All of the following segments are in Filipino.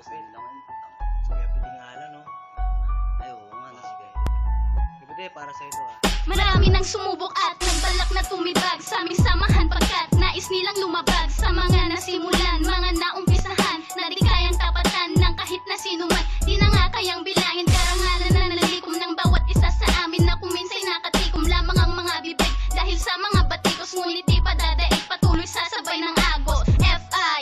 Fail lang yun. Kaya pwede nga lang, no? Ay, oo nga, no? Sige. Pwede, para sa ito, ah. Marami nang sumubok at nagbalak na tumibag sa aming samahan pagkat nais nilang lumabag sa mga nasimulan, mga naumpisahan na di kayang tapatan ng kahit na sino man. Di na nga kayang bilangin karangalan na nalikom ng bawat isa sa amin na kuminsay nakatikom lamang ang mga bibig dahil sa mga batikos, ngunit di pa dadaig patuloy sasabay ng agos. FI,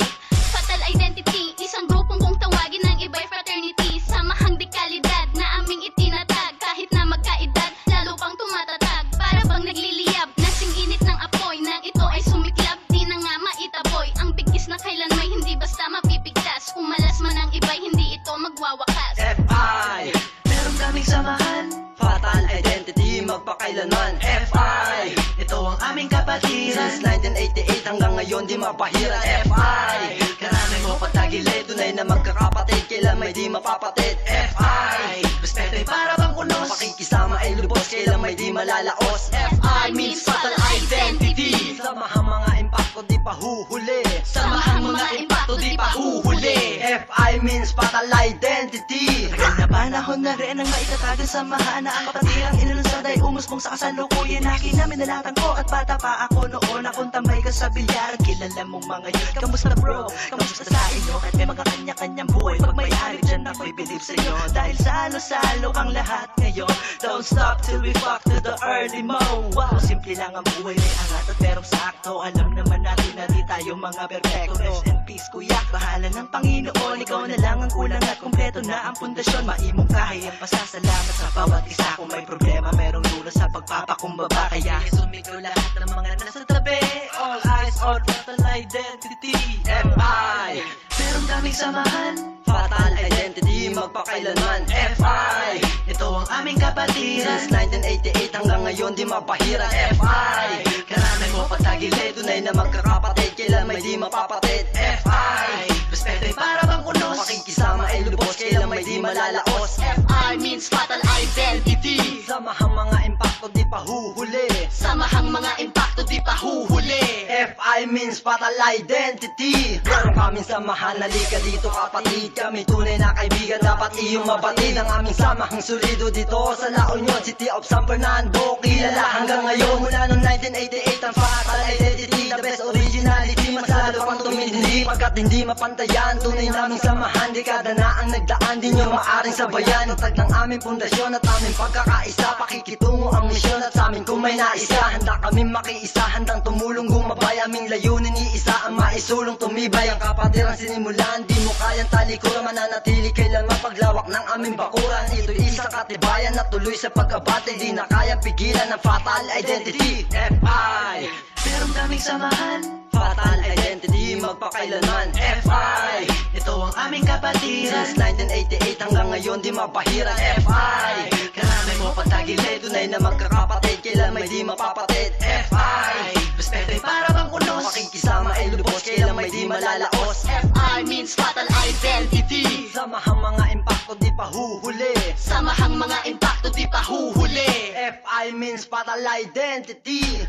Fatal Identity, isang grupong kung tawagin ng iba'y fraternity, samahang di kalidad na aming itinatag kahit na magkaedad lalo pang tumatatag, para bang nagliliyab nasing init ng apoy nang ito ay sumiklab, di na nga maitaboy ang bigkis na kailan may hindi basta mapipigtas, umalas man ang iba'y hindi ito magwawakas. FI, meron kaming samahan, Fatal Identity, magpakailanman. FI, ito ang aming kapatiran, since 1988 hanggang ngayon di mapahiran. FI, karami mo patagilid, tunay na magkakapatid, kailan may di mapapatid. FI, respeto ay para bang unos, pakikisama ay lubos, kailan may di malalaos. FI means Fatal Identity, samahang mga impacto di pa huhuli, samahang mga impacto di pa huhuli. FI means Fatal Identity. Tagal na panahon na rin ang maitatagan samahan na ang kapatirang inalunsad ay umusbong sa kasalukuyan. Akin na minalatan ko at bata pa ako noon, akong tambay ka sa bilyaran. Kilala mong mga yun, kamusta bro? Kamusta sa inyo? Kahit may mga kanya-kanyang buhay, pag may hari dyan ako'y believe sa inyo. Dahil salo-salo ang lahat ngayon, don't stop till we fuck to the early mo. Wow, simple lang ang buhay, may angat at merong sakto. Alam naman natin na di tayo mga perfecto. Rest in peace kuya, bahala ng Panginoon. Ikaw na lang ang kulang at kumpleto na ang pundasyon. Maimong kahayang pasasalamat sa bawat isa. Kung may problema, merong lunas sa pagpapakumbaba. Kaya sumigaw lahat ng mga nasa tabi. All eyes on Fatal Identity. FI, meron kaming samahan, Fatal Identity, magpakailanman. FI, ito ang aming kapatiran, since 1988 hanggang ngayon di mapahiran. FI, karami mo patagilid, tunay na magkakapatid, kailan may di mapapatid. FI, respeto ay para bang unos, pakikisama ay lubos, kailan may di malalaos. FI means Fatal Identity, samahang mga impacto di pa huhuli, samahang mga impacto di pa huhuli. FI means Fatal Identity. Meron kaming samahan, halika dito kapatid, kami tunay na kaibigan, dapat iyong mabatid. Ang aming samahang solido dito sa La Union, City of San Fernando, kilala hanggang ngayon. Mula noong 1988 ang Fatal Identity, the best originality, mas lalo pang tumindi pagkat hindi mapantayan. Tunay naming samahan, dekada na ang nagdaan, di nyo maaring sabayan. Natag ng aming pundasyon at aming pagkakaisa, pakikitungo ang misyon at sa amin kung may naisa. Handa kami makiisa, handang tumulong gumabay, aming layunin iisa ang maisulong tumibay. Ang kapatirang sinimulan, di mo kayang talikuran, mananatili kailanman paglawak ng aming bakuran. Ito'y isang katibayan na tuloy sa pag-abate, di na kayang pigilan ng Fatal Identity. FI, meron kaming samahan, Fatal Identity, magpakailanman. FI, ito ang aming kapatiran, since 1988 hanggang ngayon di mapahiran. FI, karami mo patagilid, tunay na magkakapatid, kailan may di mapapatid. FI, respeto ay para bang unos, pakikisama ay lubos, kailan may di malalaos. FI means Fatal Identity, samahang mga impacto di pa huhuli, samahang mga impacto di pa huhuli. FI means Fatal Identity.